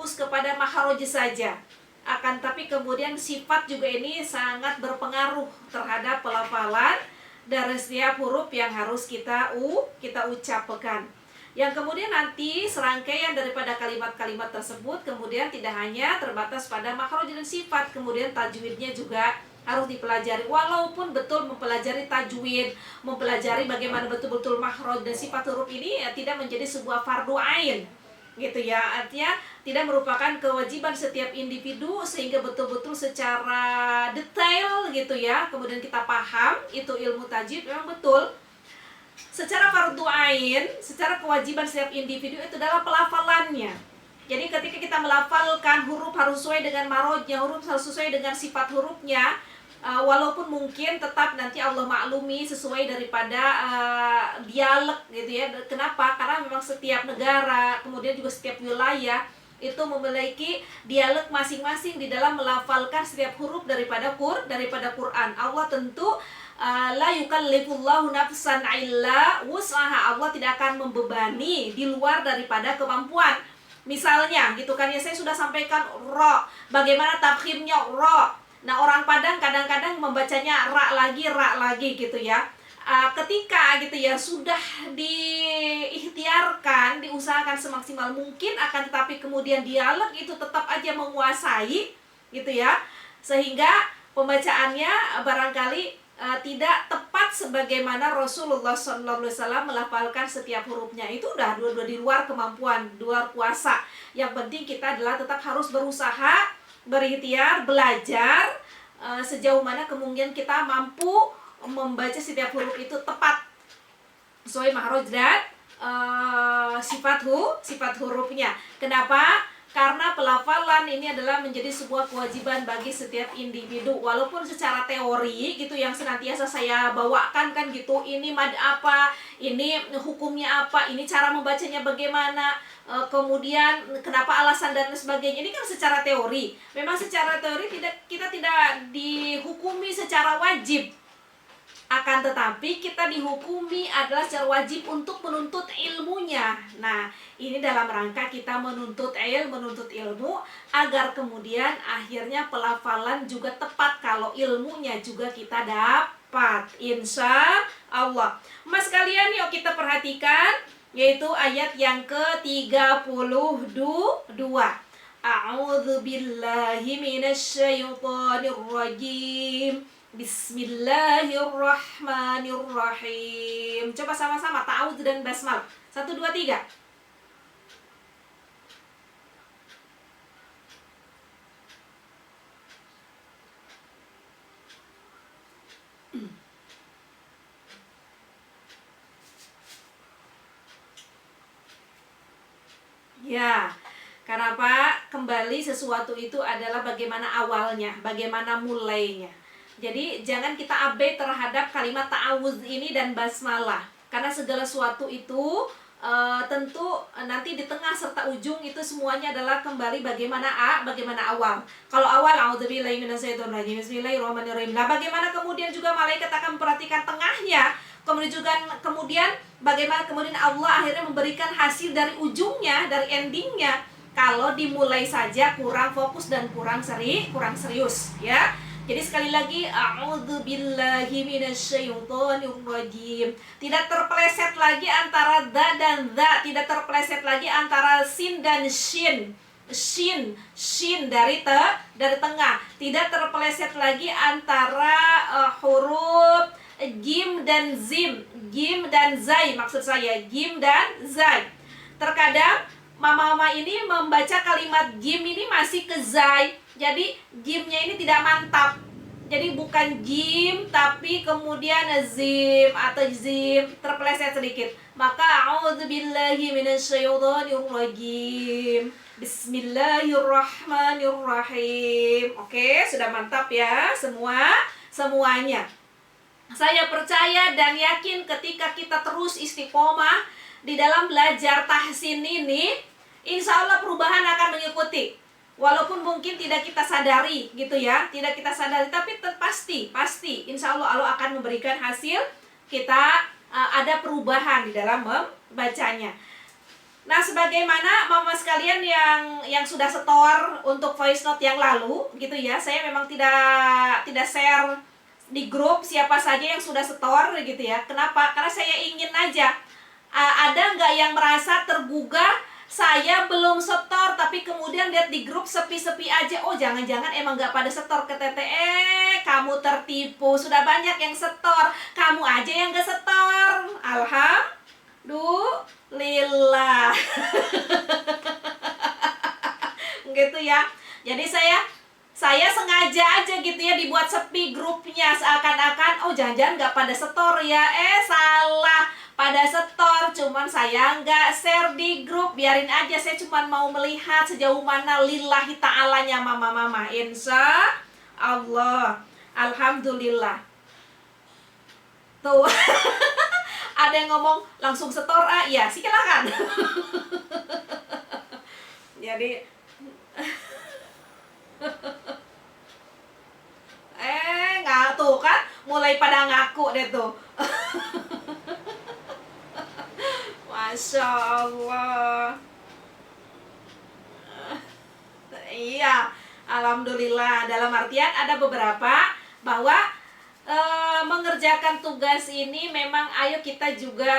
fokus kepada makhraj saja. Akan tapi kemudian sifat juga ini sangat berpengaruh terhadap pelafalan dari setiap huruf yang harus kita ucapkan. Yang kemudian nanti serangkaian daripada kalimat-kalimat tersebut kemudian tidak hanya terbatas pada makhraj dan sifat, kemudian tajwidnya juga harus dipelajari. Walaupun betul mempelajari tajwid, mempelajari bagaimana betul-betul makhraj dan sifat huruf ini ya, tidak menjadi sebuah fardu ain gitu ya, artinya tidak merupakan kewajiban setiap individu sehingga betul-betul secara detail gitu ya kemudian kita paham itu ilmu tajwid. Memang betul secara fardu ain, secara kewajiban setiap individu itu adalah pelafalannya. Jadi ketika kita melafalkan huruf harus sesuai dengan marojnya, huruf harus sesuai dengan sifat hurufnya. Walaupun mungkin tetap nanti Allah maklumi sesuai daripada dialek gitu ya. Kenapa? Karena memang setiap negara, kemudian juga setiap wilayah itu memiliki dialek masing-masing di dalam melafalkan setiap huruf daripada Quran. Allah tentu la yukallifullahu nafsan illa wus'aha. Allah tidak akan membebani di luar daripada kemampuan. Misalnya gitu kan ya, saya sudah sampaikan ro, bagaimana tafkhimnya ro. Nah, orang Padang kadang-kadang membacanya ra lagi gitu ya. Ketika gitu ya sudah diikhtiarkan, diusahakan semaksimal mungkin, akan tetapi kemudian dialek itu tetap aja menguasai gitu ya, sehingga pembacaannya barangkali tidak tepat sebagaimana Rasulullah SAW melafalkan setiap hurufnya. Itu udah dua-dua di luar kemampuan, luar kuasa. Yang penting kita adalah tetap harus berusaha, berikhtiar, belajar sejauh mana kemungkinan kita mampu membaca setiap huruf itu tepat sesuai makhraj dan sifat hurufnya. Kenapa? Karena pelafalan ini adalah menjadi sebuah kewajiban bagi setiap individu. Walaupun secara teori gitu yang senantiasa saya bawakan kan gitu, ini mad apa, ini hukumnya apa, ini cara membacanya bagaimana, kemudian kenapa alasan dan sebagainya, ini kan secara teori. Memang secara teori kita tidak dihukumi secara wajib. Akan tetapi kita dihukumi adalah secara wajib untuk menuntut ilmunya. Nah, ini dalam rangka kita menuntut ilmu agar kemudian akhirnya pelafalan juga tepat kalau ilmunya juga kita dapat. Insya Allah. Mas kalian, yuk kita perhatikan yaitu ayat yang ke-32. A'udzu billahi minasyaitonir rajim. Bismillahirrahmanirrahim. Coba sama-sama ta'awudz dan basmalah. 1, 2, 3. Ya, kenapa kembali sesuatu itu adalah bagaimana awalnya, bagaimana mulainya. Jadi jangan kita abai terhadap kalimat ta'awudz ini dan basmalah, karena segala sesuatu itu tentu nanti di tengah serta ujung itu semuanya adalah kembali bagaimana awal. Kalau awal a'udzubillahi minasyaitonirrajim, bismillahirrahmanirrahim. Nah, bagaimana kemudian juga malaikat akan memperhatikan tengahnya, kemudian bagaimana kemudian Allah akhirnya memberikan hasil dari ujungnya, dari endingnya. Kalau dimulai saja kurang fokus dan kurang serius ya. Jadi sekali lagi, a'udzubillahi minasyaitonirrajim. Tidak terpeleset lagi antara da dan za, tidak terpeleset lagi antara sin dan shin. Shin dari tengah. Tidak terpeleset lagi antara huruf jim dan zim, jim dan zai, maksud saya jim dan zai. Terkadang mama-mama ini membaca kalimat jim ini masih ke zai. Jadi jimnya ini tidak mantap. Jadi bukan jim tapi kemudian zim atau zim, terpeleset sedikit. Maka a'udzubillahi minasyaitonirrajim. Bismillahirrahmanirrahim. Oke, sudah mantap ya semuanya. Saya percaya dan yakin ketika kita terus istiqomah di dalam belajar tahsin ini, insya Allah perubahan akan mengikuti. Walaupun mungkin tidak kita sadari gitu ya, tapi pasti insya Allah akan memberikan hasil. Kita ada perubahan di dalam membacanya. Nah, sebagaimana mama sekalian yang sudah setor untuk voice note yang lalu gitu ya, saya memang tidak share di grup siapa saja yang sudah setor gitu ya. Kenapa? Karena saya ingin aja ada nggak yang merasa tergugah, saya belum setor tapi kemudian lihat di grup sepi-sepi aja. Oh, jangan-jangan emang nggak pada setor ke Tete. Kamu tertipu, sudah banyak yang setor, kamu aja yang nggak setor. Alhamdulillah. Gitu ya. Jadi saya sengaja aja gitu ya dibuat sepi grupnya, seakan-akan oh jangan-jangan nggak pada setor ya. Salah, pada setor, cuman saya nggak share di grup. Biarin aja, saya cuman mau melihat sejauh mana lillahi ta'alanya mama-mama. Insya Allah. Alhamdulillah. Tuh. Ada yang ngomong langsung setor, iya silakan. Jadi nggak tuh kan mulai pada ngaku deh tuh. Masya Allah. Iya, alhamdulillah. Dalam artian ada beberapa bahwa mengerjakan tugas ini memang ayo kita juga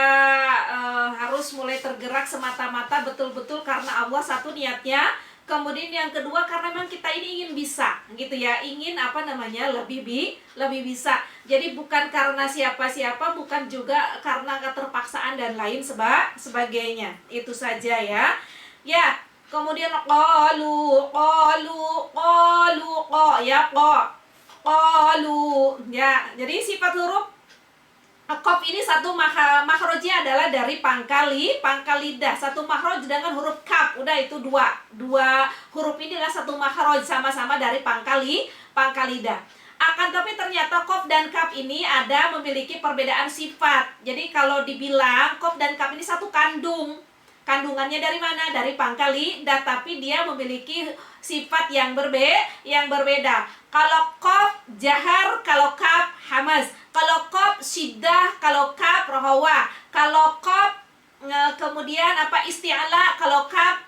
harus mulai tergerak semata-mata betul-betul karena Allah, satu niatnya. Kemudian yang kedua karena memang kita ini ingin bisa gitu ya, ingin lebih bisa. Jadi bukan karena siapa-siapa, bukan juga karena keterpaksaan dan lain sebagainya. Itu saja ya. Ya, kemudian qalu ya. Jadi sifat huruf Qaf ini satu makhrajnya adalah dari pangkal lidah, satu makhraj dengan huruf kaf. Udah itu dua huruf ini adalah satu makhraj, sama-sama dari pangkal lidah. Akan tapi ternyata Qaf dan kaf ini memiliki perbedaan sifat. Jadi kalau dibilang Qaf dan kaf ini satu kandungannya dari mana? Dari pangkal lidah, tapi dia memiliki sifat yang berbeda. Kalau Qaf jahar, kalau kaf hamaz. Kalau Qaf syiddah, kalau kaf rohawa. Kalau Qaf kemudian isti'ala, kalau kaf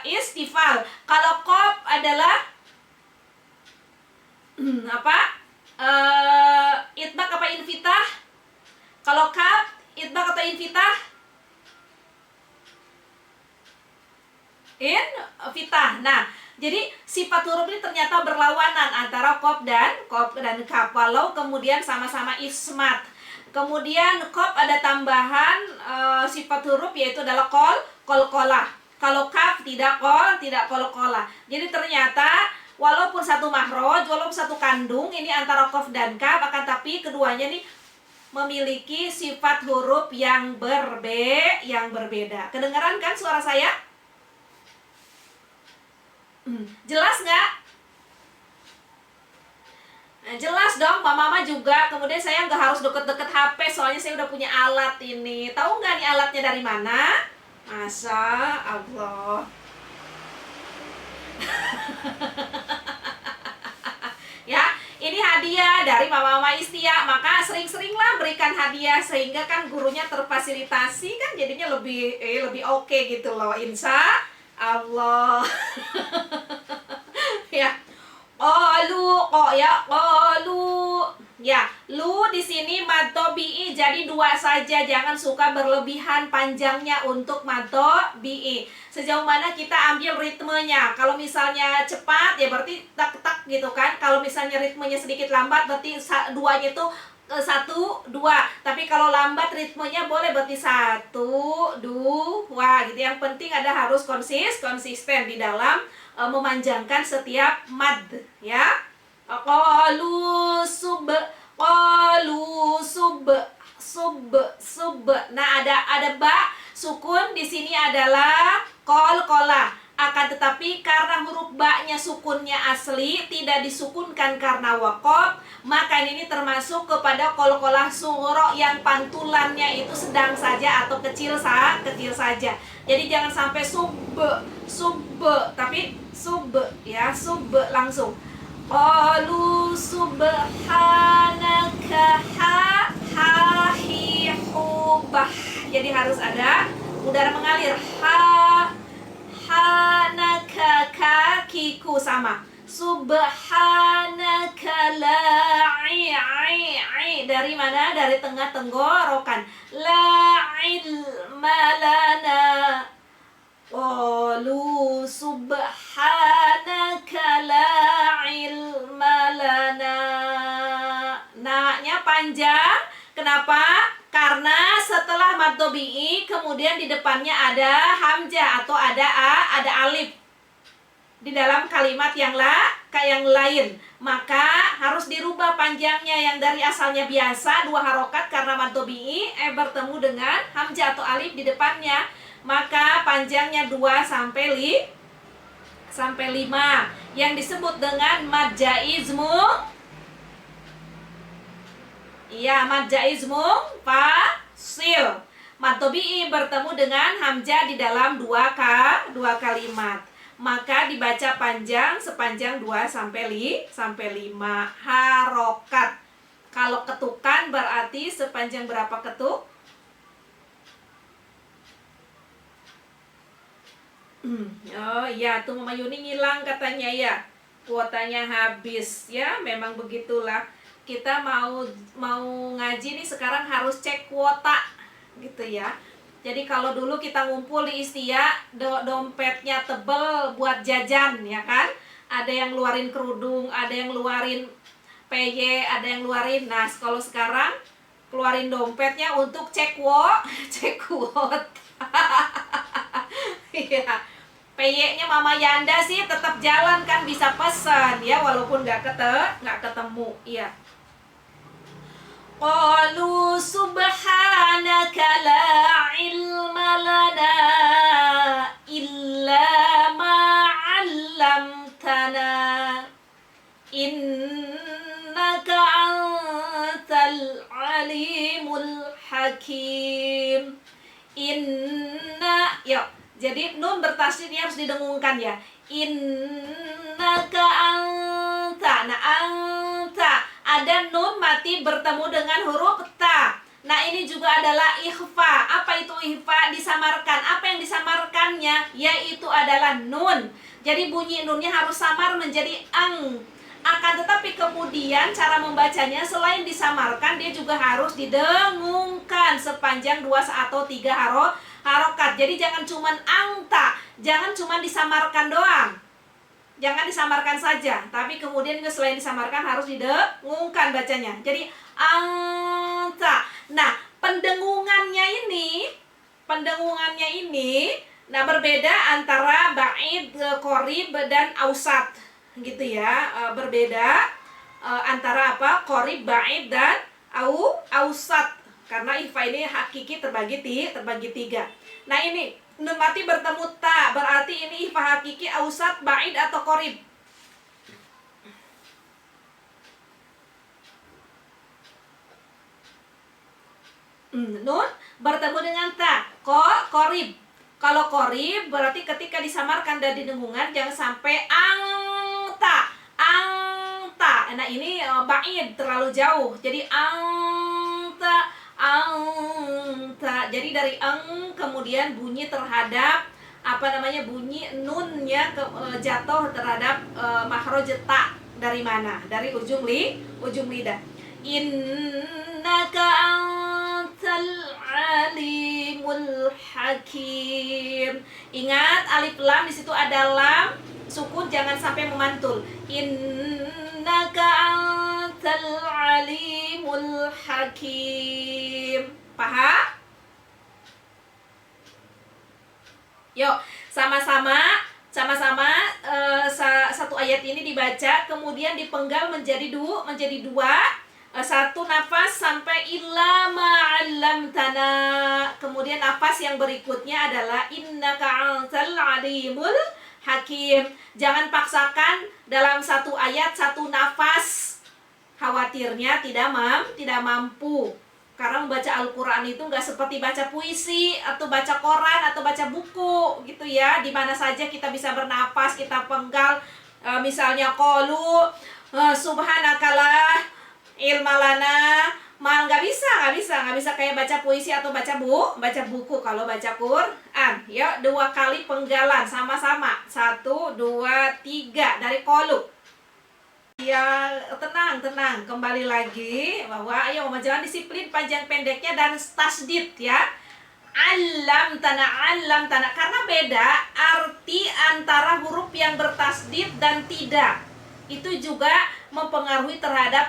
istifal. Kalau Qaf adalah itbaq apa infitah? Kalau kaf itbaq atau infitah? Infitah. Nah, jadi sifat huruf ini ternyata berlawanan antara Qaf dan kaf, walau kemudian sama-sama ismat. Kemudian Qaf ada tambahan sifat huruf yaitu adalah qalqalah. Kalau kaf tidak qalqalah. Jadi ternyata walaupun satu makhraj, walaupun satu kandung ini antara Qaf dan kaf, akan tapi keduanya nih memiliki sifat huruf yang berbeda. Kedengaran kan suara saya? Jelas nggak? Nah, jelas dong, mama juga. Kemudian saya nggak harus deket-deket HP, soalnya saya udah punya alat ini. Tahu nggak nih alatnya dari mana? Masya Allah. Ya, ini hadiah dari mama Istia. Maka sering-seringlah berikan hadiah sehingga kan gurunya terfasilitasi, kan jadinya lebih oke gitu loh, insya Allah. Ya. Qalu. Ya, lu di sini mad tabi'i jadi dua saja, jangan suka berlebihan panjangnya untuk mad tabi'i. Sejauh mana kita ambil ritmenya. Kalau misalnya cepat ya berarti tak gitu kan. Kalau misalnya ritmenya sedikit lambat berarti duanya itu 1, 2. Tapi kalau lambat ritmenya boleh berarti 1, 2 gitu. Yang penting harus konsisten di dalam memanjangkan setiap mad ya. Qalu sub. Nah, ada ba sukun di sini adalah qalqalah. Akan tetapi karena huruf ba-nya sukunnya asli, tidak disukunkan karena waqaf, maka ini termasuk kepada qalqalah sughra yang pantulannya itu sedang saja atau kecil saja. Jadi jangan sampai sub, tapi sub ya, sub langsung. Qalu subhanaka ha hi hubah. Jadi harus ada udara mengalir. Hanaka, kakiku sama. Subhanaka la dari mana? Dari tengah tenggorokan. La ilma lana. Qalu subhanaka la ilma lana. Nah-nya panjang. Kenapa? Karena setelah mad tabi'i kemudian di depannya ada hamzah atau ada alif di dalam kalimat yang lain, maka harus dirubah panjangnya yang dari asalnya biasa 2 harokat karena mad tabi'i bertemu dengan hamzah atau alif di depannya, maka panjangnya 2 sampai 5 yang disebut dengan mad jaiz mad jaiz fasil. Mad tabi'i bertemu dengan hamzah di dalam 2 kalimat. Maka dibaca panjang sepanjang 2 sampai 5 harokat. Kalau ketukan berarti sepanjang berapa ketuk? Oh iya, tuh Mama Yuni ngilang katanya ya. Kuotanya habis ya, memang begitulah. Kita mau ngaji nih sekarang harus cek kuota gitu ya. Jadi kalau dulu kita ngumpul di Istia, dompetnya tebel buat jajan ya kan. Ada yang ngeluarin kerudung, ada yang ngeluarin PY, ada yang ngeluarin. Nah, kalau sekarang keluarin dompetnya untuk cek kuota. Iya. PY-nya Mama Yanda sih tetap jalan kan, bisa pesan ya walaupun nggak ketemu. Iya. Qalu subhanaka la ilma lana illa ma 'allamtana innaka antal alimul hakim. Jadi nun bertasydid harus didengungkan ya. Innaka anta. Nah, anta ada nun mati bertemu dengan huruf ta. Nah, ini juga adalah ikhfa. Apa itu ikhfa? Disamarkan. Apa yang disamarkannya? Yaitu adalah nun. Jadi bunyi nunnya harus samar menjadi ang. Akan tetapi kemudian cara membacanya selain disamarkan, dia juga harus didengungkan sepanjang 2 atau 3 harokat. Jadi jangan cuman angta, jangan cuman disamarkan doang. Jangan disamarkan saja, tapi kemudian juga selain disamarkan harus didengungkan bacanya. Jadi angta. Nah, pendengungannya ini berbeda antara ba'id, qorib dan ausat. Gitu ya. Berbeda antara qorib, ba'id dan ausat. Karena ikhfa ini hakiki terbagi 3. Nah, ini nun mati bertemu ta, berarti ini ikhfa hakiki, ausat, ba'id atau qorib. Nun bertemu dengan ta, qorib. Kalau qorib berarti ketika disamarkan dan didengungan jangan sampai angta. Nah, ini ba'id terlalu jauh. Jadi angta. Jadi dari kemudian bunyi terhadap bunyi nunnya jatuh terhadap makhraj ta. Dari mana? Dari ujung lidah. Innaka antal alimul hakim. Ingat alif lam, di situ ada lam sukun, jangan sampai memantul. Innaka antal alimul hakim. Paham? Yuk, sama-sama satu ayat ini dibaca, kemudian dipenggal menjadi dua. Satu nafas sampai illa ma'allamtana. Kemudian nafas yang berikutnya adalah innaka antal alimul hakim. Jangan paksakan dalam satu ayat satu nafas. Khawatirnya tidak mampu. Karena membaca Al-Quran itu nggak seperti baca puisi atau baca koran atau baca buku gitu ya. Di mana saja kita bisa bernapas, kita penggal. Misalnya qalu subhanakallah ilmalana Mal nggak bisa kayak baca puisi atau baca buku kalau baca Quran. Yuk, 2 kali penggalan sama-sama. 1, 2, 3 dari kolu. Ya, tenang. Kembali lagi bahwa ayo Mama jangan disiplin panjang pendeknya dan tasdid ya. Alam tanah karena beda arti antara huruf yang bertasdid dan tidak. Itu juga mempengaruhi terhadap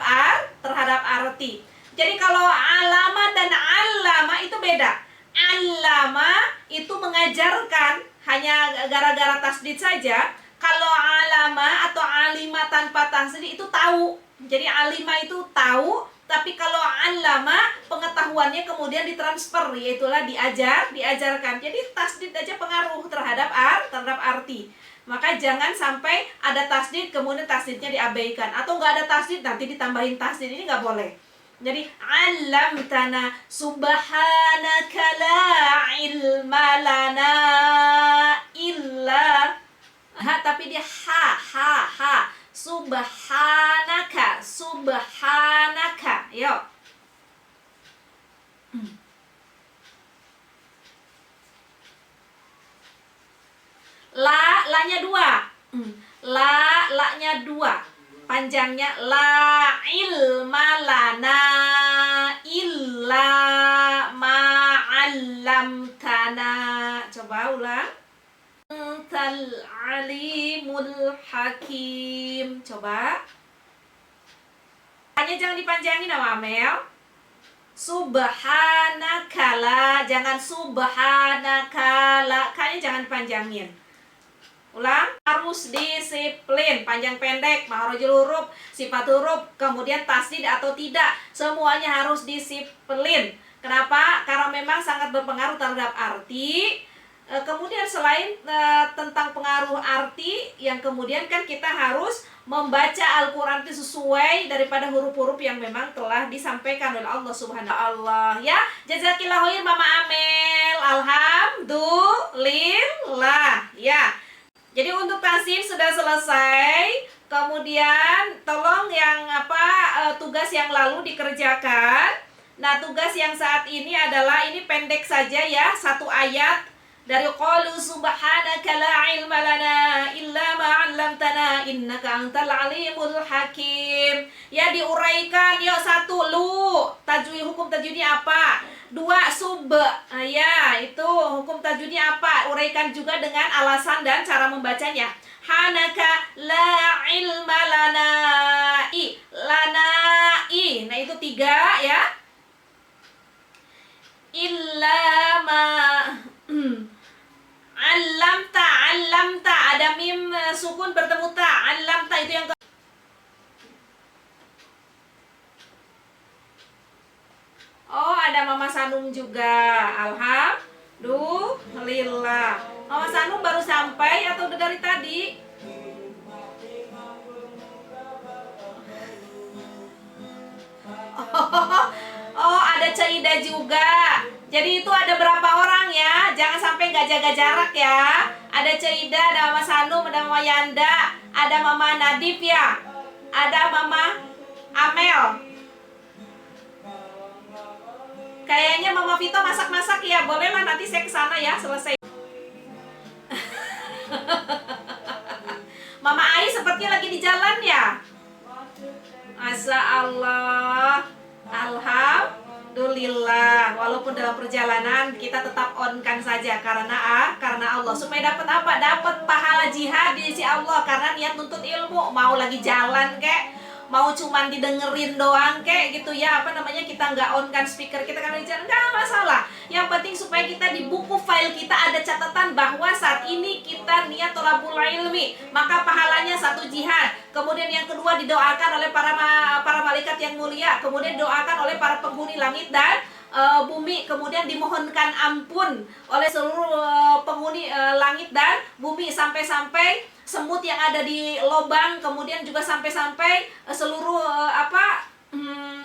arti. Jadi kalau alama dan allama itu beda. Allama itu mengajarkan hanya gara-gara tasdid saja. Kalau alama atau alima tanpa tasdid itu tahu. Jadi alima itu tahu, tapi kalau allama pengetahuannya kemudian ditransfer, yaitulah diajarkan. Jadi tasdid aja pengaruh terhadap arti. Maka jangan sampai ada tasdid kemudian tasdidnya diabaikan, atau nggak ada tasdid nanti ditambahin tasdid, ini nggak boleh. Jadi alam tanah subhanaka la ilma lana illa tapi dia ha subhanaka yuk. La-nya 2. La-nya 2. Panjangnya la ilma lana illa ma'allamtana. Coba ulang. Antal alimul hakim. Coba. Hanya jangan dipanjangin sama Amel. Subhanakala, jangan subhanakala. Kayaknya jangan dipanjangin. Ulang, harus disiplin, panjang pendek, makhrajul huruf, sifat huruf, kemudian tasdid atau tidak, semuanya harus disiplin. Kenapa? Karena memang sangat berpengaruh terhadap arti. Kemudian selain tentang pengaruh arti, yang kemudian kan kita harus membaca Al-Quran itu sesuai daripada huruf-huruf yang memang telah disampaikan oleh Allah Subhanahu wa Ta'ala. Ya, jazakillah khair Mama Amel. Alhamdulillah. Ya. Jadi untuk taslim sudah selesai. Kemudian tolong yang tugas yang lalu dikerjakan. Nah, tugas yang saat ini adalah ini pendek saja ya, 1 ayat dari qalu subhanaka la ilma lana illa ma 'allamtana innaka antal alimul hakim. Ya, diuraikan. Yuk, 1 lu tajwid, hukum tajwidnya apa? 2 sub. Ya, itu hukum tajwidnya apa? Uraikan juga dengan alasan dan cara membacanya. Hanaka la ilma lana i. Nah, itu 3 ya. Illa ma Allamta ada mim sukun bertemu ta. Allamta itu yang Oh, ada Mama Sanung juga. Alhamdulillah. Mama Sanung baru sampai atau udah dari tadi? Oh, ada Caida juga. Jadi itu ada berapa orang ya? Jangan sampai nggak jaga jarak ya. Ada Caida, ada Mama Sanung, ada Mama Yanda, ada Mama Nadif ya. Ada Mama Amel. Kayaknya Mama Vito masak-masak ya. Bolehlah nanti saya kesana ya selesai. Mama Ai sepertinya lagi di jalan ya. Masya Allah. Alhamdulillah. Walaupun dalam perjalanan kita tetap on-kan saja karena Allah, supaya dapat apa? Dapat pahala jihad di sisi Allah karena niat nuntut ilmu. Mau lagi jalan kek, mau cuman didengerin doang kek gitu ya, kita nggak on kan speaker kita kan bicara, nggak masalah. Yang penting supaya kita di buku file kita ada catatan bahwa saat ini kita niat thalabul ilmi, maka pahalanya 1 jihad. Kemudian yang kedua didoakan oleh para malaikat yang mulia, kemudian doakan oleh para penghuni langit dan bumi, kemudian dimohonkan ampun oleh seluruh penghuni langit dan bumi, sampai-sampai semut yang ada di lubang, kemudian juga sampai-sampai seluruh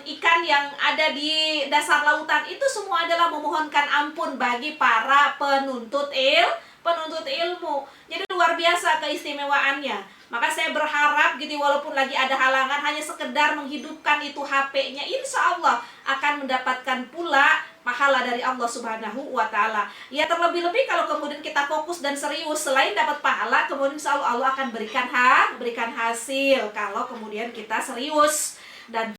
ikan yang ada di dasar lautan, itu semua adalah memohonkan ampun bagi para penuntut penuntut ilmu. Jadi luar biasa keistimewaannya. Maka saya berharap gitu, walaupun lagi ada halangan, hanya sekedar menghidupkan itu HP-nya, insya Allah akan mendapatkan pula pahala dari Allah Subhanahu wa Ta'ala. Ya, terlebih-lebih kalau kemudian kita fokus dan serius, selain dapat pahala, kemudian insya Allah akan berikan hasil kalau kemudian kita serius dan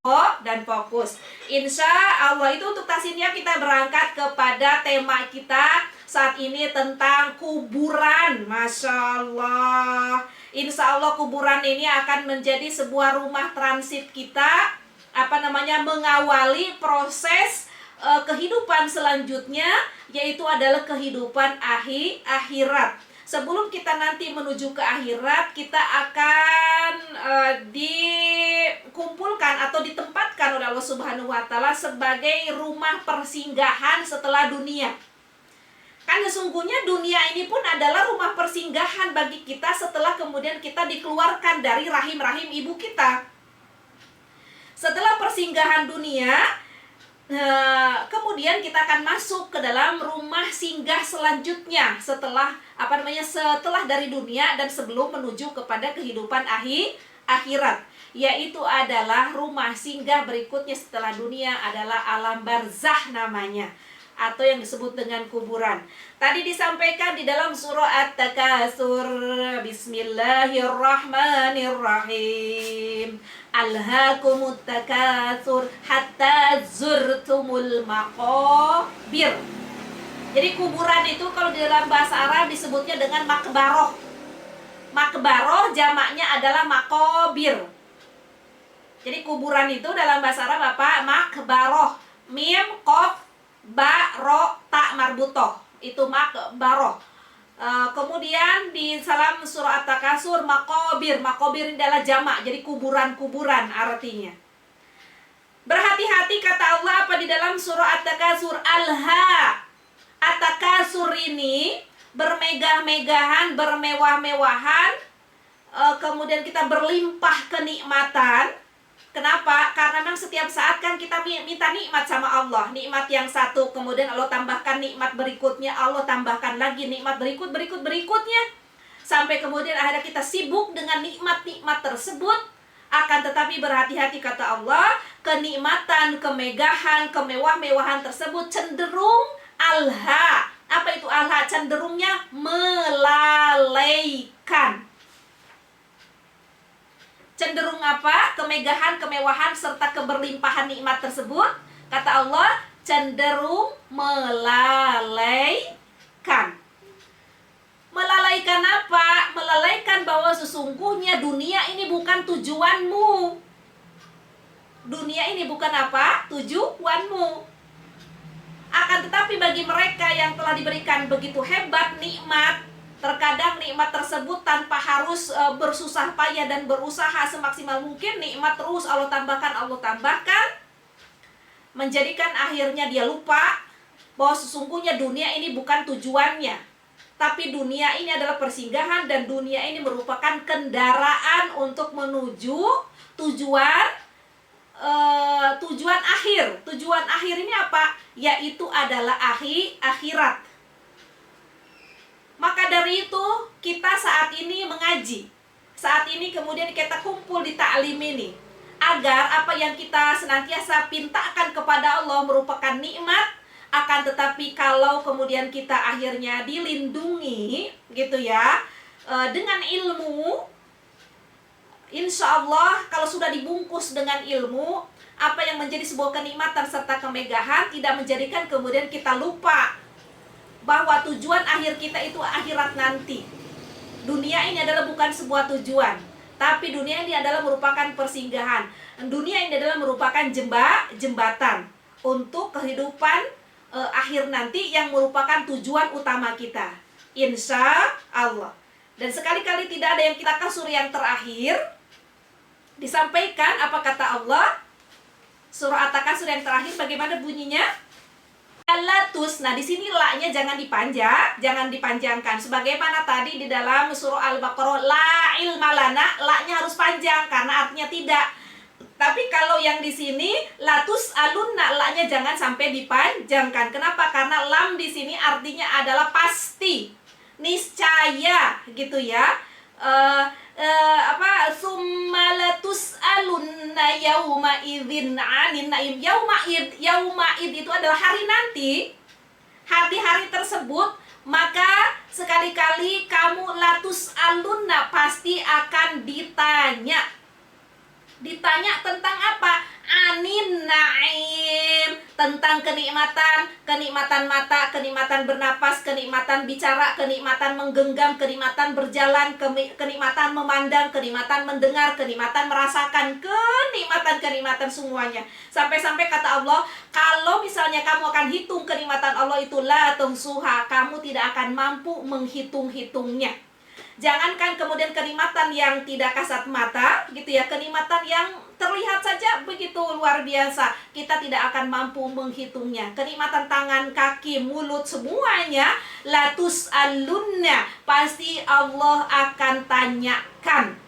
fokus. Insya Allah itu untuk tasnya kita berangkat kepada tema kita saat ini tentang kuburan. Masya Allah. Insya Allah kuburan ini akan menjadi sebuah rumah transit kita, mengawali proses kehidupan selanjutnya, yaitu adalah kehidupan akhirat. Sebelum kita nanti menuju ke akhirat, kita akan dikumpulkan atau ditempatkan oleh Allah Subhanahu wa Ta'ala sebagai rumah persinggahan setelah dunia. Kan sesungguhnya dunia ini pun adalah rumah persinggahan bagi kita setelah kemudian kita dikeluarkan dari rahim-rahim ibu kita. Setelah persinggahan dunia, kemudian kita akan masuk ke dalam rumah singgah selanjutnya setelah setelah dari dunia dan sebelum menuju kepada kehidupan akhirat, yaitu adalah rumah singgah berikutnya setelah dunia adalah alam barzah namanya, atau yang disebut dengan kuburan. Tadi disampaikan di dalam surah At-Takatsur, Bismillahirrahmanirrahim. Alhaakumut takatsur hatta zurtumul maqabir. Jadi kuburan itu kalau di dalam bahasa Arab disebutnya dengan makbaroh. Makbaroh jamaknya adalah maqabir. Jadi kuburan itu dalam bahasa Arab apa? Makbaroh. Mim, qaf, ba, ro, ta marbutoh. Itu makbaroh. Kemudian di dalam surah At-Takatsur makobir ini adalah jamak, jadi kuburan-kuburan artinya. Berhati-hati kata Allah apa di dalam surah At-Takatsur, At-Takatsur ini bermegah-megahan, bermewah-mewahan, kemudian kita berlimpah kenikmatan. Kenapa? Karena memang setiap saat kan kita minta nikmat sama Allah. Nikmat yang satu, kemudian Allah tambahkan nikmat berikutnya, Allah tambahkan lagi nikmat berikutnya. Sampai kemudian akhirnya kita sibuk dengan nikmat-nikmat tersebut. Akan tetapi berhati-hati kata Allah, kenikmatan, kemegahan, kemewah-mewahan tersebut cenderung alha. Apa itu alha? Cenderungnya melalaikan. Cenderung apa? Kemegahan, kemewahan, serta keberlimpahan nikmat tersebut, kata Allah, cenderung melalaikan. Melalaikan apa? Melalaikan bahwa sesungguhnya dunia ini bukan tujuanmu. Dunia ini bukan apa? Tujuanmu. Akan tetapi bagi mereka yang telah diberikan begitu hebat nikmat, terkadang nikmat tersebut tanpa harus bersusah payah dan berusaha semaksimal mungkin, nikmat terus Allah tambahkan, menjadikan akhirnya dia lupa bahwa sesungguhnya dunia ini bukan tujuannya, tapi dunia ini adalah persinggahan dan dunia ini merupakan kendaraan untuk menuju tujuan akhir. Tujuan akhir ini apa? Yaitu adalah akhirat. Maka dari itu kita saat ini mengaji. Saat ini kemudian kita kumpul di ta'lim ini, agar apa yang kita senantiasa pintakan kepada Allah merupakan nikmat. Akan tetapi kalau kemudian kita akhirnya dilindungi gitu ya, dengan ilmu, insya Allah kalau sudah dibungkus dengan ilmu, apa yang menjadi sebuah kenikmatan serta kemegahan tidak menjadikan kemudian kita lupa bahwa tujuan akhir kita itu akhirat nanti. Dunia ini adalah bukan sebuah tujuan, tapi dunia ini adalah merupakan persinggahan. Dunia ini adalah merupakan jembatan untuk kehidupan akhir nanti yang merupakan tujuan utama kita, insya Allah. Dan sekali-kali tidak ada yang kita kasur yang terakhir disampaikan apa kata Allah. Surah At-Takatsur yang terakhir bagaimana bunyinya? Latus. Nah, di sini la-nya jangan dipanjangkan. Sebagaimana tadi di dalam surah Al-Baqarah, la ilma lana, la-nya harus panjang karena artinya tidak. Tapi kalau yang di sini latus alunna, la-nya jangan sampai dipanjangkan. Kenapa? Karena lam di sini artinya adalah pasti. niscaya gitu ya. Summa latus'alunna yauma idzin 'anin na'im. Yauma id itu adalah hari nanti. Hari-hari tersebut, maka sekali-kali kamu latus'alunna, pasti akan ditanya. Ditanya tentang apa? Anin na'im, tentang kenikmatan, kenikmatan mata, kenikmatan bernapas, kenikmatan bicara, kenikmatan menggenggam, kenikmatan berjalan, kenikmatan memandang, kenikmatan mendengar, kenikmatan merasakan, kenikmatan semuanya. Sampai-sampai kata Allah, kalau misalnya kamu akan hitung kenikmatan Allah itu la tuhsuha, kamu tidak akan mampu menghitung-hitungnya. Jangankan kemudian kenikmatan yang tidak kasat mata gitu ya, kenikmatan yang terlihat saja begitu luar biasa, kita tidak akan mampu menghitungnya. Kenikmatan tangan, kaki, mulut, semuanya latus alunna, pasti Allah akan tanyakan.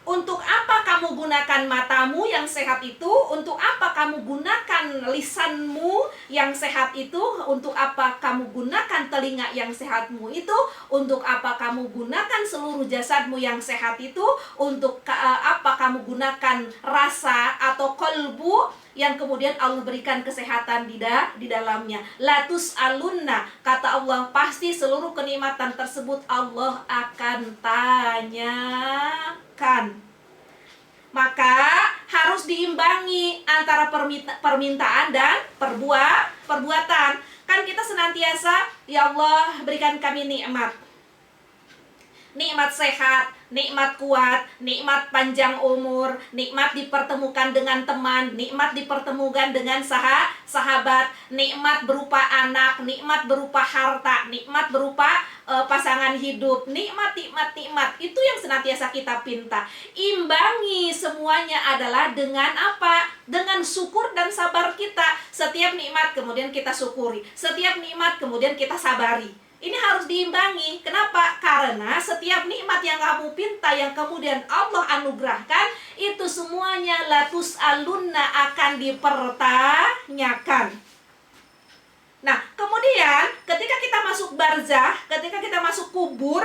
Untuk apa kamu gunakan matamu yang sehat itu? Untuk apa kamu gunakan lisanmu yang sehat itu? Untuk apa kamu gunakan telinga yang sehatmu itu? Untuk apa kamu gunakan seluruh jasadmu yang sehat itu? Untuk apa kamu gunakan rasa atau kolbu yang kemudian Allah berikan kesehatan di dalamnya? Latus alunna, kata Allah, pasti seluruh kenikmatan tersebut Allah akan tanyakan. Maka harus diimbangi antara permintaan dan perbuatan. Kan kita senantiasa, ya Allah berikan kami nikmat sehat, nikmat kuat, nikmat panjang umur, nikmat dipertemukan dengan teman, nikmat dipertemukan dengan sahabat, nikmat berupa anak, nikmat berupa harta, nikmat berupa pasangan hidup, nikmat. Itu yang senantiasa kita pinta. Imbangi semuanya adalah dengan apa? Dengan syukur dan sabar kita. Setiap nikmat kemudian kita syukuri, setiap nikmat kemudian kita sabari. Ini harus diimbangi. Kenapa? Karena setiap nikmat yang kamu pinta, yang kemudian Allah anugerahkan, itu semuanya latus alunna, akan dipertanyakan. Nah, kemudian ketika kita masuk barzah, ketika kita masuk kubur,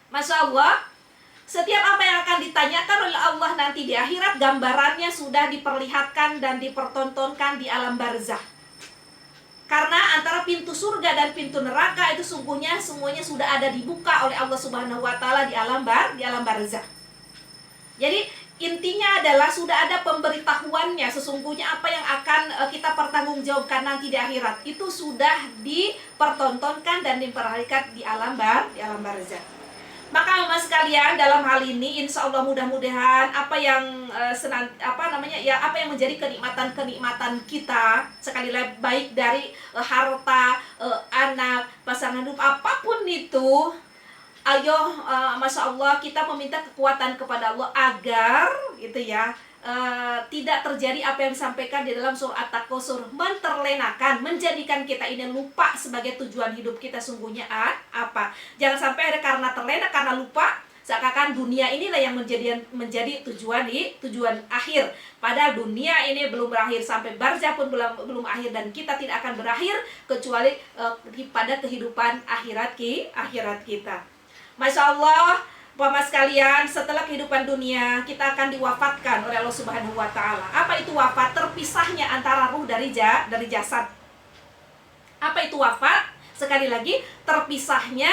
Masya Allah, setiap apa yang akan ditanyakan oleh Allah nanti di akhirat, gambarannya sudah diperlihatkan dan dipertontonkan di alam barzah. Karena antara pintu surga dan pintu neraka itu semuanya sudah ada dibuka oleh Allah Subhanahu wa taala di alam barzah. Jadi intinya adalah sudah ada pemberitahuannya, sesungguhnya apa yang akan kita pertanggungjawabkan nanti di akhirat itu sudah dipertontonkan dan diperlihatkan di alam barzah. Maka mas sekalian, dalam hal ini insya Allah mudah-mudahan apa yang apa yang menjadi kenikmatan kita, sekali lagi baik dari harta, anak, pasangan hidup, apapun itu, ayo Masya Allah kita meminta kekuatan kepada Allah agar gitu ya, tidak terjadi apa yang disampaikan di dalam surah At-Takasur, menterlenakan, menjadikan kita ini lupa sebagai tujuan hidup kita sungguhnya apa. Jangan sampai ada karena terlena, karena lupa, seakan-akan dunia inilah yang menjadi tujuan akhir. Padahal dunia ini belum berakhir, sampai barzah pun belum akhir, dan kita tidak akan berakhir kecuali pada kehidupan akhirat kita. Masya Allah, Bapak sekalian, setelah kehidupan dunia kita akan diwafatkan oleh Allah Subhanahu wa taala. Apa itu wafat? Terpisahnya antara ruh dari jasad. Apa itu wafat? Sekali lagi, terpisahnya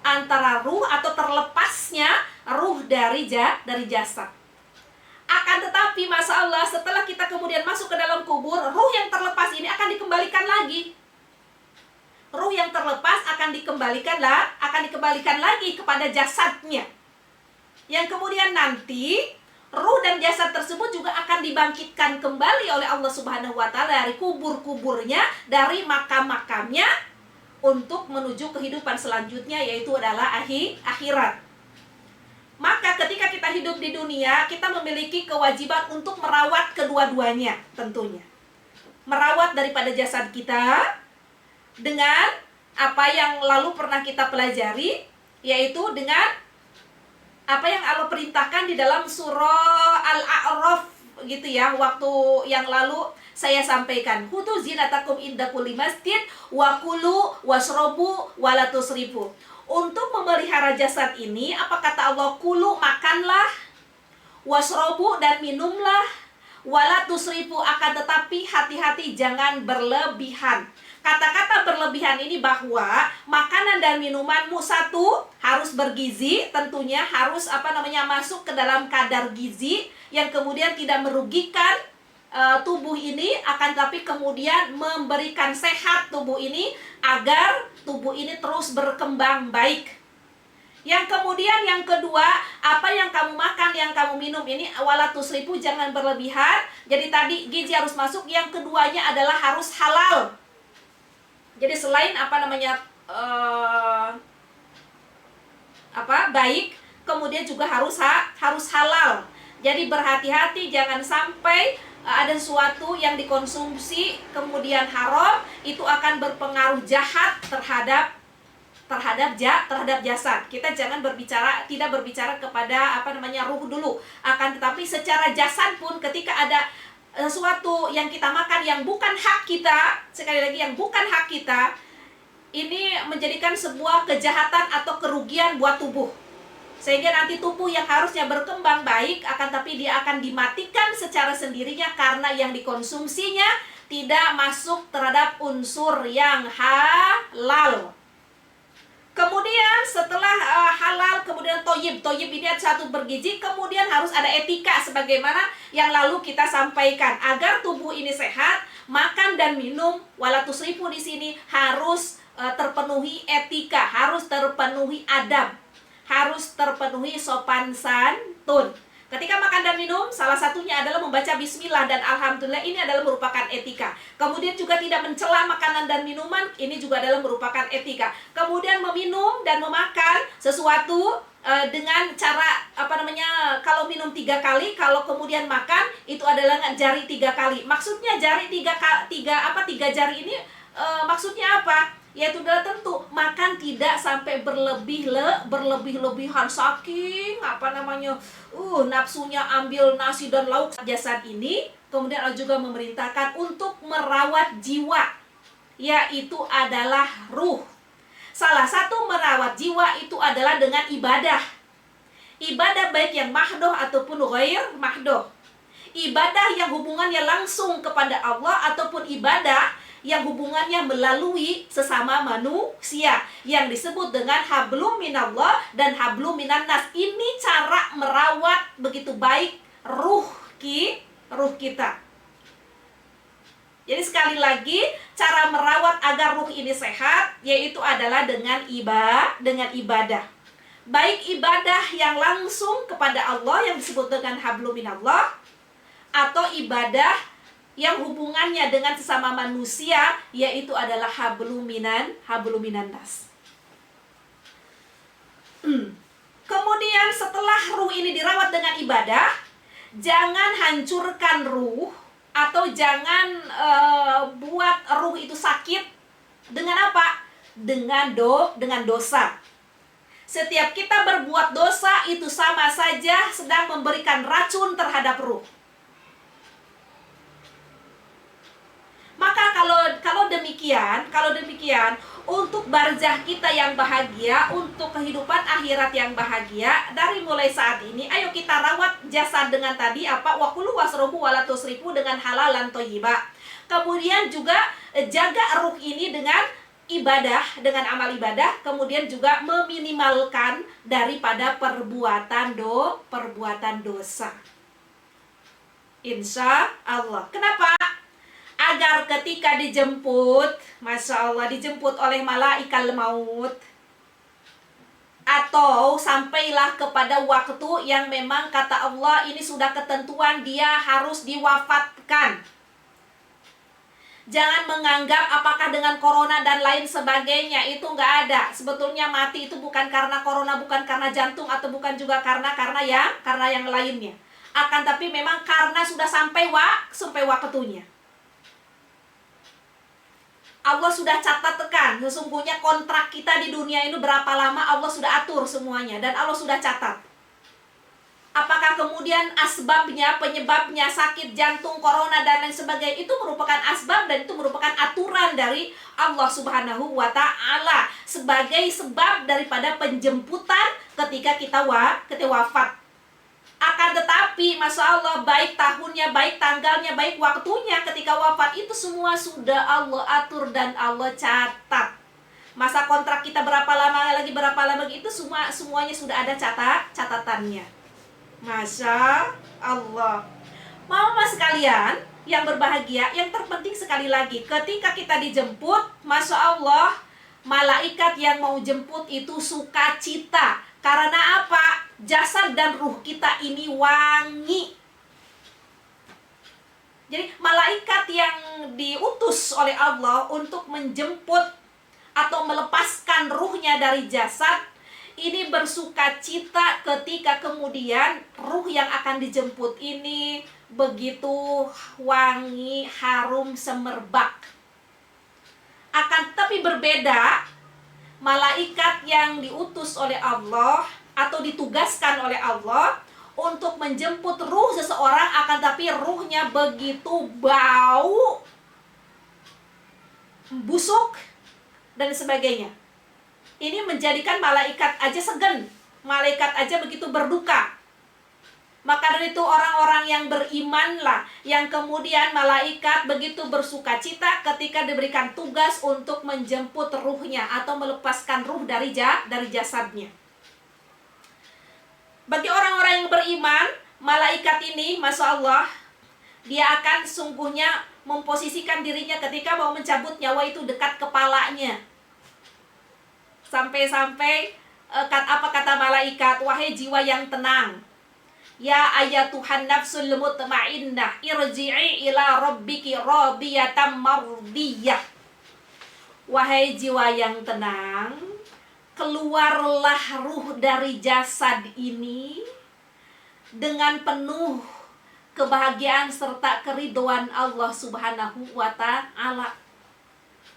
antara ruh atau terlepasnya ruh dari jasad. Akan tetapi Masya Allah, setelah kita kemudian masuk ke dalam kubur, ruh yang terlepas ini akan dikembalikan lagi. Ruh yang terlepas akan dikembalikan lagi kepada jasadnya. Yang kemudian nanti ruh dan jasad tersebut juga akan dibangkitkan kembali oleh Allah Subhanahu wa taala dari kubur-kuburnya, dari makam-makamnya, untuk menuju kehidupan selanjutnya, yaitu adalah akhirat. Maka ketika kita hidup di dunia, kita memiliki kewajiban untuk merawat kedua-duanya tentunya. Merawat daripada jasad kita dengan apa yang lalu pernah kita pelajari, yaitu dengan apa yang Allah perintahkan di dalam surah Al-A'raf gitu ya, waktu yang lalu saya sampaikan, hutu zinatakum inda kulli masjid wa kulu wasrobu wala tusrifu. Untuk memelihara jasad ini, apa kata Allah? Kulu, makanlah, wasrobu, dan minumlah, wala tusrifu, akan tetapi hati-hati jangan berlebihan. Kata-kata berlebihan ini bahwa makanan dan minumanmu, satu, harus bergizi, tentunya harus masuk ke dalam kadar gizi yang kemudian tidak merugikan tubuh ini, akan tapi kemudian memberikan sehat tubuh ini agar tubuh ini terus berkembang baik. Yang kemudian yang kedua, apa yang kamu makan, yang kamu minum ini wala tusrifu, jangan berlebihan. Jadi tadi gizi harus masuk, yang keduanya adalah harus halal. Jadi selain baik, kemudian juga harus halal. Jadi berhati-hati jangan sampai ada sesuatu yang dikonsumsi kemudian haram, itu akan berpengaruh jahat terhadap jasad. Kita jangan tidak berbicara kepada ruh dulu, akan tetapi secara jasad pun ketika ada sesuatu yang kita makan yang bukan hak kita, sekali lagi yang bukan hak kita, ini menjadikan sebuah kejahatan atau kerugian buat tubuh. Sehingga nanti tubuh yang harusnya berkembang baik, akan tapi dia akan dimatikan secara sendirinya karena yang dikonsumsinya tidak masuk terhadap unsur yang halal. Kemudian setelah halal, kemudian toyib. Toyib ini satu bergizi, kemudian harus ada etika sebagaimana yang lalu kita sampaikan. Agar tubuh ini sehat, makan dan minum wala tusrifu di sini harus terpenuhi etika, harus terpenuhi adab, harus terpenuhi sopan santun. Ketika makan dan minum, salah satunya adalah membaca bismillah dan alhamdulillah, ini adalah merupakan etika. Kemudian juga tidak mencela makanan dan minuman, ini juga adalah merupakan etika. Kemudian meminum dan memakan sesuatu dengan cara kalau minum 3 kali, kalau kemudian makan itu adalah jari 3 kali. Maksudnya jari 3 jari ini maksudnya apa? Yaitu adalah tentu makan tidak sampai berlebih-lebihan, saking nafsunya ambil nasi dan lauk. Jasad ini kemudian Allah juga memerintahkan untuk merawat jiwa, yaitu adalah ruh. Salah satu merawat jiwa itu adalah dengan ibadah. Ibadah baik yang mahdoh ataupun ghair mahdoh. Ibadah yang hubungannya langsung kepada Allah ataupun ibadah yang hubungannya melalui sesama manusia, yang disebut dengan hablum minallah dan hablum minan nas. Ini cara merawat begitu baik ruh kita. Jadi sekali lagi, cara merawat agar ruh ini sehat yaitu adalah dengan ibadah. Baik ibadah yang langsung kepada Allah yang disebut dengan hablum minallah, atau ibadah yang hubungannya dengan sesama manusia yaitu adalah hablum minan nas. Kemudian setelah ruh ini dirawat dengan ibadah, jangan hancurkan ruh atau jangan buat ruh itu sakit dengan apa? Dengan dosa. Setiap kita berbuat dosa itu sama saja sedang memberikan racun terhadap ruh. Maka kalau demikian, untuk barzah kita yang bahagia, untuk kehidupan akhirat yang bahagia, dari mulai saat ini, ayo kita rawat jasad dengan tadi wa kulu wasrobu wala tusrifu, dengan halal dan thayyibah. Kemudian juga jaga ruh ini dengan ibadah, dengan amal ibadah, kemudian juga meminimalkan daripada perbuatan dosa. Insya Allah. Kenapa? Agar ketika dijemput, Masya Allah, dijemput oleh malaikat maut, atau sampailah kepada waktu yang memang kata Allah ini sudah ketentuan dia harus diwafatkan. Jangan menganggap apakah dengan corona dan lain sebagainya, itu nggak ada. Sebetulnya mati itu bukan karena corona, bukan karena jantung, atau bukan juga karena yang lainnya. Akan tapi memang karena sudah sampai waktunya. Allah sudah catatkan, sesungguhnya kontrak kita di dunia ini berapa lama Allah sudah atur semuanya, dan Allah sudah catat. Apakah kemudian asbabnya, penyebabnya sakit jantung, corona, dan lain sebagainya itu merupakan asbab dan itu merupakan aturan dari Allah Subhanahu wa Ta'ala sebagai sebab daripada penjemputan ketika kita wafat. Akan tetapi, Masya Allah, baik tahunnya, baik tanggalnya, baik waktunya ketika wafat itu semua sudah Allah atur dan Allah catat. Masa kontrak kita berapa lama lagi, itu semuanya sudah ada catatannya. Masya Allah. Mama sekalian yang berbahagia, yang terpenting sekali lagi, ketika kita dijemput, Masya Allah, malaikat yang mau jemput itu sukacita. Karena apa? Jasad dan ruh kita ini wangi. Jadi malaikat yang diutus oleh Allah untuk menjemput atau melepaskan ruhnya dari jasad, ini bersukacita ketika kemudian ruh yang akan dijemput ini begitu wangi, harum, semerbak. Akan tetapi berbeda, malaikat yang diutus oleh Allah atau ditugaskan oleh Allah untuk menjemput ruh seseorang, akan tapi ruhnya begitu bau, busuk, dan sebagainya. Ini menjadikan malaikat aja segan, malaikat aja begitu berduka. Maka dari itu orang-orang yang berimanlah yang kemudian malaikat begitu bersukacita ketika diberikan tugas untuk menjemput ruhnya atau melepaskan ruh dari jasadnya. Bagi orang-orang yang beriman, malaikat ini, Masya Allah, dia akan sungguhnya memposisikan dirinya ketika mau mencabut nyawa itu dekat kepalanya. Sampai-sampai apa kata malaikat? Wahai jiwa yang tenang, ya ayatuhan nafsul mutmainnah, irji'i ila rabbiki radiyatan mardiyah. Wahai jiwa yang tenang, keluarlah ruh dari jasad ini dengan penuh kebahagiaan serta keridhaan Allah Subhanahu wa Ta'ala.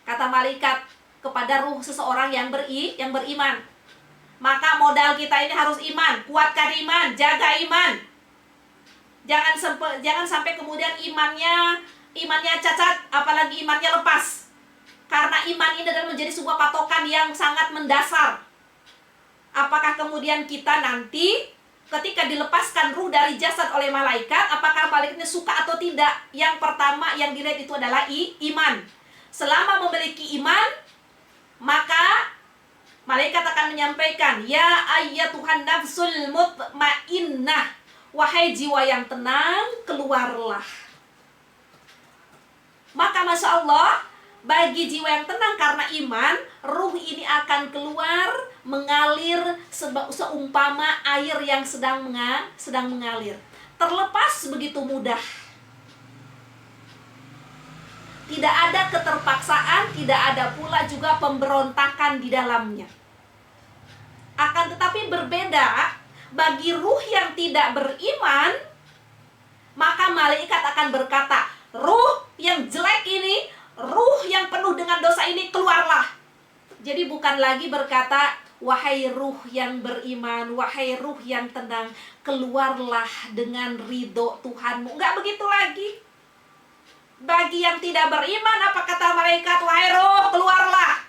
Kata malaikat kepada ruh seseorang yang beriman. Maka modal kita ini harus iman, kuatkan iman, jaga iman. Jangan sampai kemudian imannya cacat, apalagi imannya lepas. Karena iman ini adalah menjadi sebuah patokan yang sangat mendasar. Apakah kemudian kita nanti ketika dilepaskan ruh dari jasad oleh malaikat, apakah malaikatnya suka atau tidak? Yang pertama yang dilihat itu adalah iman. Selama memiliki iman, maka malaikat akan menyampaikan, ya ayyatuhan nafsul mutmainnah, wahai jiwa yang tenang, keluarlah. Maka Masya Allah, bagi jiwa yang tenang karena iman, ruh ini akan keluar mengalir seumpama air yang sedang mengalir, terlepas begitu mudah. Tidak ada keterpaksaan, tidak ada pula juga pemberontakan di dalamnya. Akan tetapi berbeda, bagi ruh yang tidak beriman, maka malaikat akan berkata, ruh yang jelek ini, ruh yang penuh dengan dosa ini, keluarlah. Jadi bukan lagi berkata, wahai ruh yang beriman, wahai ruh yang tenang, keluarlah dengan ridho Tuhanmu. Enggak begitu lagi. Bagi yang tidak beriman, apa kata malaikat? Wahai ruh, keluarlah.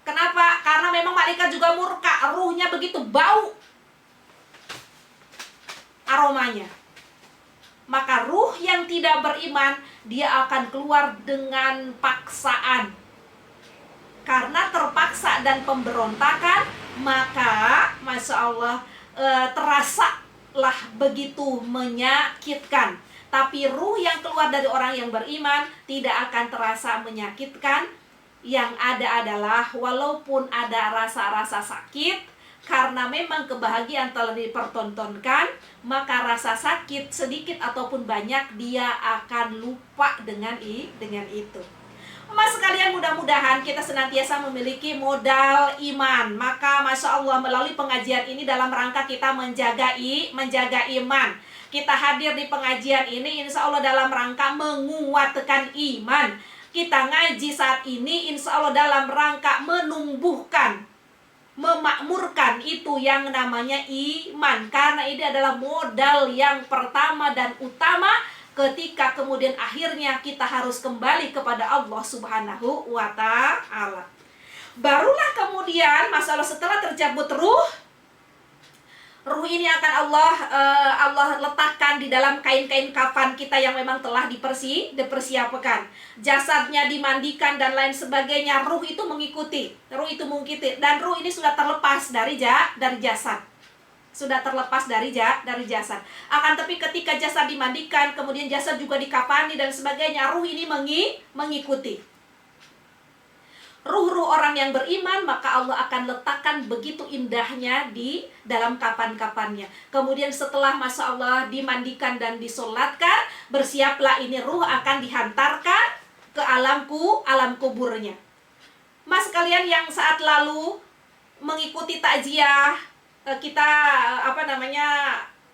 Kenapa? Karena memang malaikat juga murka. Ruhnya begitu bau aromanya. Maka ruh yang tidak beriman, dia akan keluar dengan paksaan. Karena terpaksa dan pemberontakan, maka Masya Allah, terasalah begitu menyakitkan. Tapi ruh yang keluar dari orang yang beriman tidak akan terasa menyakitkan. Yang ada adalah walaupun ada rasa-rasa sakit, karena memang kebahagiaan telah dipertontonkan, maka rasa sakit sedikit ataupun banyak dia akan lupa dengan itu. Mas sekalian, mudah-mudahan kita senantiasa memiliki modal iman. Maka Masya Allah, melalui pengajian ini dalam rangka kita menjaga iman. Kita hadir di pengajian ini insya Allah dalam rangka menguatkan iman. Kita ngaji saat ini insya Allah dalam rangka menumbuhkan memakmurkan itu yang namanya iman. Karena ini adalah modal yang pertama dan utama ketika kemudian akhirnya kita harus kembali kepada Allah Subhanahu wa Ta'ala. Barulah kemudian masalah setelah tercabut ruh ini akan Allah letakkan di dalam kain-kain kafan kita yang memang telah dipersiapkan. Jasadnya dimandikan dan lain sebagainya. Ruh itu mengikuti. Dan ruh ini sudah terlepas dari jasad. Sudah terlepas dari jasad. Akan tapi ketika jasad dimandikan, kemudian jasad juga dikafani dan sebagainya, ruh ini mengikuti. Ruh-ruh orang yang beriman, maka Allah akan letakkan begitu indahnya di dalam kapan-kapannya. Kemudian setelah Masya Allah dimandikan dan disolatkan, bersiaplah ini ruh akan dihantarkan ke alam kuburnya. Mas kalian yang saat lalu mengikuti takziah, kita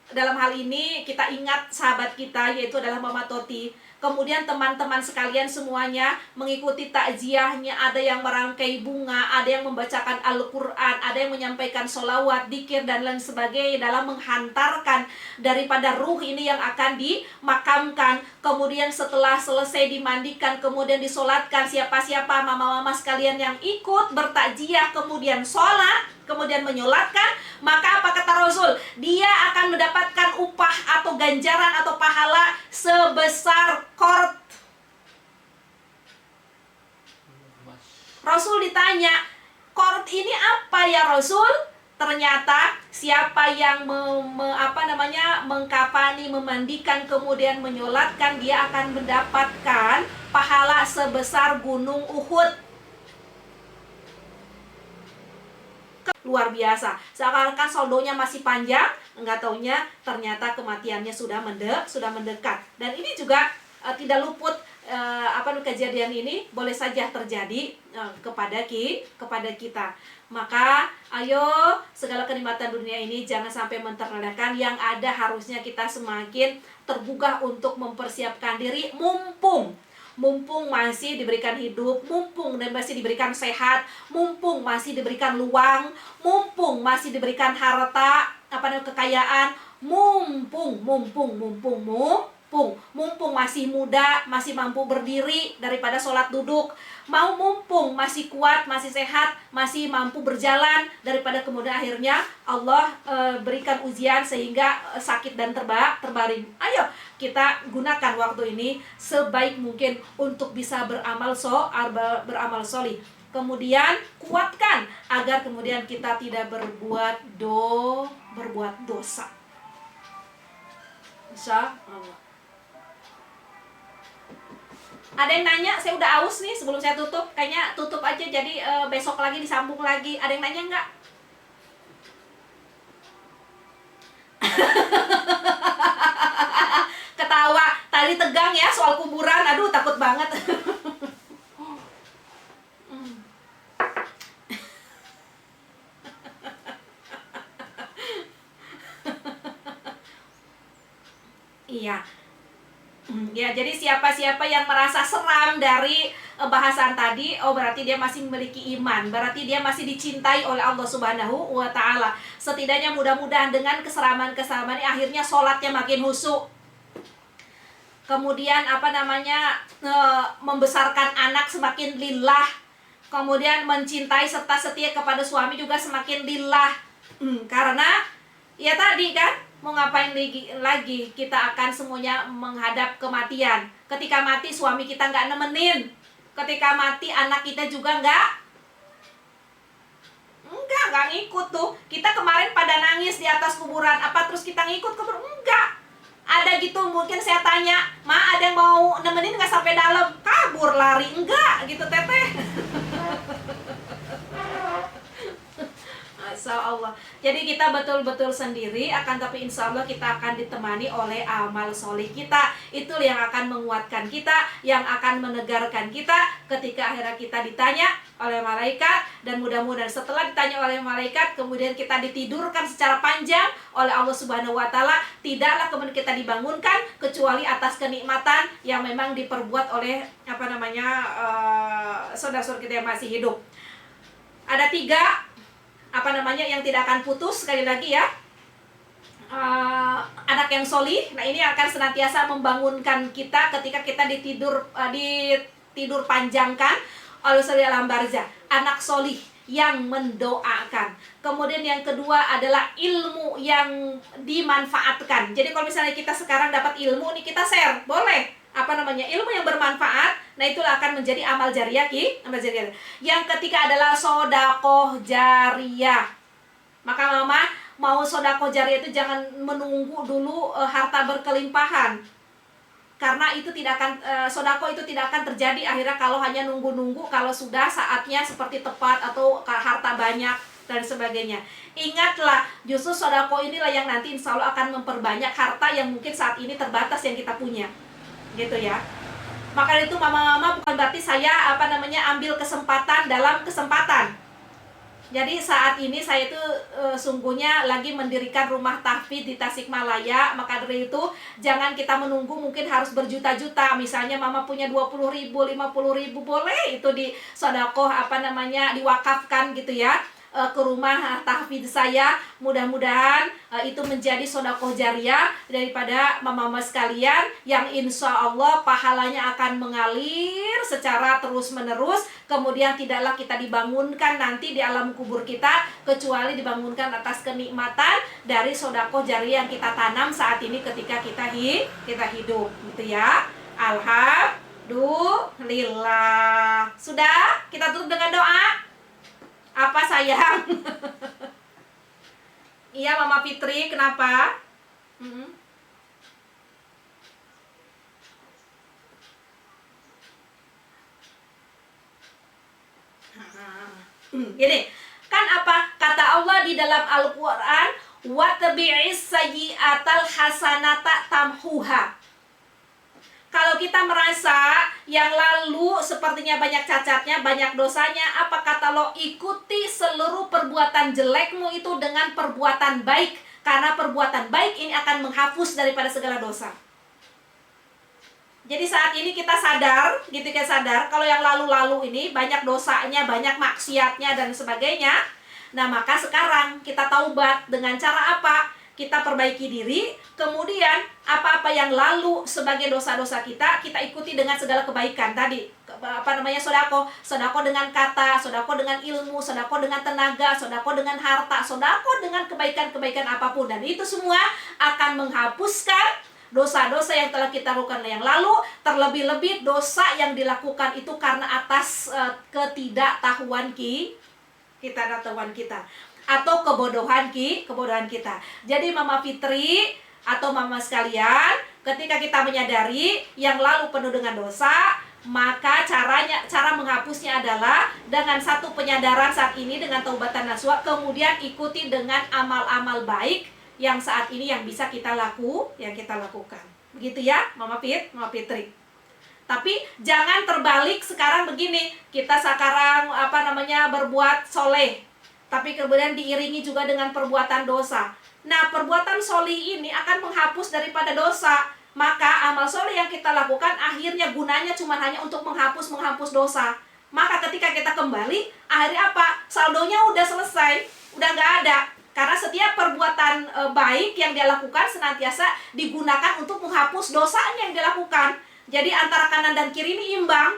dalam hal ini kita ingat sahabat kita, yaitu adalah Mama Toti. Kemudian teman-teman sekalian semuanya mengikuti takziahnya. Ada yang merangkai bunga, ada yang membacakan Al-Quran, ada yang menyampaikan sholawat, dzikir, dan lain sebagainya dalam menghantarkan daripada ruh ini yang akan dimakamkan. Kemudian setelah selesai dimandikan, kemudian disolatkan, siapa-siapa mama-mama sekalian yang ikut bertakziah, kemudian sholat, kemudian menyolatkan, maka apa kata Rasul? Dia akan mendapatkan upah atau ganjaran atau pahala sebesar qard. Rasul ditanya, qard ini apa ya Rasul? Ternyata siapa yang mengkafani, memandikan, kemudian menyolatkan, dia akan mendapatkan pahala sebesar gunung Uhud. Luar biasa. Seakan-akan saldonya masih panjang, enggak taunya ternyata kematiannya sudah mendekat. Dan ini juga tidak luput kejadian ini boleh saja terjadi kepada kita. Maka ayo segala kenikmatan dunia ini jangan sampai menterlelahkan. Yang ada harusnya kita semakin tergugah untuk mempersiapkan diri mumpung masih diberikan hidup, mumpung dan masih diberikan sehat, mumpung masih diberikan luang, mumpung masih diberikan harta, kekayaan, mumpung masih muda, masih mampu berdiri daripada sholat duduk, mau mumpung masih kuat, masih sehat, masih mampu berjalan daripada kemudian akhirnya Allah berikan ujian sehingga sakit dan terbaring. Ayo kita gunakan waktu ini sebaik mungkin untuk bisa beramal solih. Kemudian kuatkan agar kemudian kita tidak berbuat dosa. Insya Allah. Ada yang nanya, saya udah aus nih sebelum saya tutup. Kayaknya tutup aja, jadi besok lagi disambung lagi. Ada yang nanya nggak? Ketawa, tadi tegang ya soal kuburan. Aduh, takut banget. Iya. Ya, jadi siapa-siapa yang merasa seram dari bahasan tadi, berarti dia masih memiliki iman, berarti dia masih dicintai oleh Allah Subhanahu wa Ta'ala. Setidaknya mudah-mudahan dengan keseraman-keseraman ini akhirnya sholatnya makin khusyuk. Kemudian membesarkan anak semakin lillah. Kemudian mencintai serta setia kepada suami juga semakin lillah. Karena ya tadi kan, mau ngapain lagi, kita akan semuanya menghadap kematian. Ketika mati suami kita nggak nemenin, ketika mati anak kita juga nggak ngikut tuh. Kita kemarin pada nangis di atas kuburan, apa terus kita ngikut kuburan? Enggak. Ada gitu, mungkin saya tanya, Ma ada yang mau nemenin nggak sampai dalam? Kabur lari, enggak gitu teteh. Insya Allah. Jadi kita betul-betul sendiri, akan tapi insya Allah kita akan ditemani oleh amal solih kita. Itu yang akan menguatkan kita, yang akan menegarkan kita ketika akhirnya kita ditanya oleh malaikat. Dan mudah-mudahan setelah ditanya oleh malaikat, kemudian kita ditidurkan secara panjang oleh Allah Subhanahu wa Ta'ala. Tidaklah kemudian kita dibangunkan kecuali atas kenikmatan yang memang diperbuat oleh saudara-saudara kita yang masih hidup. Ada 3 yang tidak akan putus. Sekali lagi ya, anak yang solih. Nah, ini akan senantiasa membangunkan kita ketika kita ditidur panjangkan oleh Suri Alam Barzah. Anak solih yang mendoakan. Kemudian yang kedua adalah ilmu yang dimanfaatkan. Jadi kalau misalnya kita sekarang dapat ilmu nih, kita share, boleh. Ilmu yang bermanfaat. Nah, itulah akan menjadi amal jariah amal jariah. Yang ketiga adalah sodakoh jariah. Maka mama mau sodakoh jariah itu jangan menunggu dulu harta berkelimpahan. Karena itu tidak akan, sodako itu tidak akan terjadi akhirnya kalau hanya nunggu-nunggu, kalau sudah saatnya seperti tepat atau harta banyak dan sebagainya. Ingatlah, justru sodako inilah yang nanti insya Allah akan memperbanyak harta yang mungkin saat ini terbatas yang kita punya, gitu ya. Maka itu mama-mama bukan berarti saya ambil kesempatan dalam kesempatan. Jadi saat ini saya itu sungguhnya lagi mendirikan rumah tahfidz di Tasikmalaya. Maka dari itu jangan kita menunggu mungkin harus berjuta-juta. Misalnya mama punya 20.000, 50.000, boleh itu di sodakoh diwakafkan gitu ya, ke rumah tahfidz saya. Mudah-mudahan itu menjadi sodakoh jariah daripada mama-mama sekalian, yang insya Allah pahalanya akan mengalir secara terus-menerus. Kemudian tidaklah kita dibangunkan nanti di alam kubur kita, kecuali dibangunkan atas kenikmatan dari sodakoh jariah yang kita tanam saat ini ketika kita hidup, gitu ya. Alhamdulillah. Sudah, kita tutup dengan doa. Apa sayang? Iya Mama Fitri, kenapa? Gini, kan apa kata Allah di dalam Al-Quran, wattabi'is sayyi'atal hasanata tamhuha. Kalau kita merasa yang lalu sepertinya banyak cacatnya, banyak dosanya, apa kata Allah? Ikuti seluruh perbuatan jelekmu itu dengan perbuatan baik, karena perbuatan baik ini akan menghapus daripada segala dosa. Jadi saat ini kita sadar, kalau yang lalu-lalu ini banyak dosanya, banyak maksiatnya dan sebagainya. Nah, maka sekarang kita taubat dengan cara apa? Kita perbaiki diri, kemudian apa-apa yang lalu sebagai dosa-dosa kita ikuti dengan segala kebaikan tadi. Sodako dengan kata, sodako dengan ilmu, sodako dengan tenaga, sodako dengan harta, sodako dengan kebaikan-kebaikan apapun. Dan itu semua akan menghapuskan dosa-dosa yang telah kita lakukan yang lalu, terlebih-lebih dosa yang dilakukan itu karena atas ketidaktahuan kita atau kebodohan kita. Jadi Mama Fitri atau Mama sekalian, ketika kita menyadari yang lalu penuh dengan dosa, maka cara menghapusnya adalah dengan satu penyadaran saat ini dengan taubatan nasuha, kemudian ikuti dengan amal-amal baik yang saat ini yang bisa kita lakukan. Begitu ya Mama Fitri. Tapi jangan terbalik sekarang begini, kita sekarang berbuat soleh, tapi kemudian diiringi juga dengan perbuatan dosa. Nah, perbuatan solih ini akan menghapus daripada dosa. Maka amal solih yang kita lakukan akhirnya gunanya cuma hanya untuk menghapus dosa. Maka ketika kita kembali, akhirnya apa? Saldonya udah selesai, udah nggak ada. Karena setiap perbuatan baik yang dia lakukan senantiasa digunakan untuk menghapus dosanya yang dia lakukan. Jadi antara kanan dan kiri ini imbang.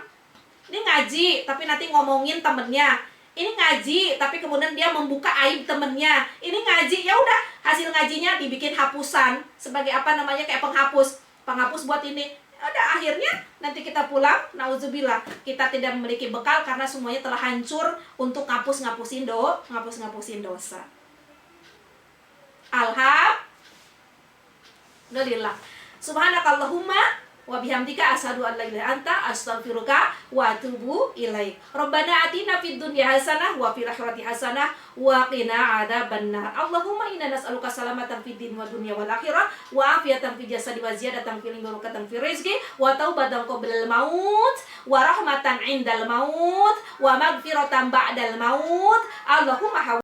Ini ngaji, tapi nanti ngomongin temennya. Ini ngaji, tapi kemudian dia membuka aib temennya. Ini ngaji, ya udah hasil ngajinya dibikin hapusan sebagai kayak penghapus buat ini. Udah akhirnya nanti kita pulang, nauzubillah, kita tidak memiliki bekal karena semuanya telah hancur untuk ngapusin dosa. Alhamdulillah. Subhanakallahumma wa bihamdika asyhadu an la ilaha illa anta astaghfiruka wa atubu ilaik. Rabbana atina fid dunya hasanah wa fil akhirati hasanah wa qina adzabannar. Allahumma inna nas'aluka salamatan fid din wa dunya wal akhirah wa afiatan fil jasadi wa ziyadatan fil ilmi wa barakatan fil rizqi wa taubatan qablal maut wa rahmatan indal maut wa maghfiratan ba'dal maut. Allahumma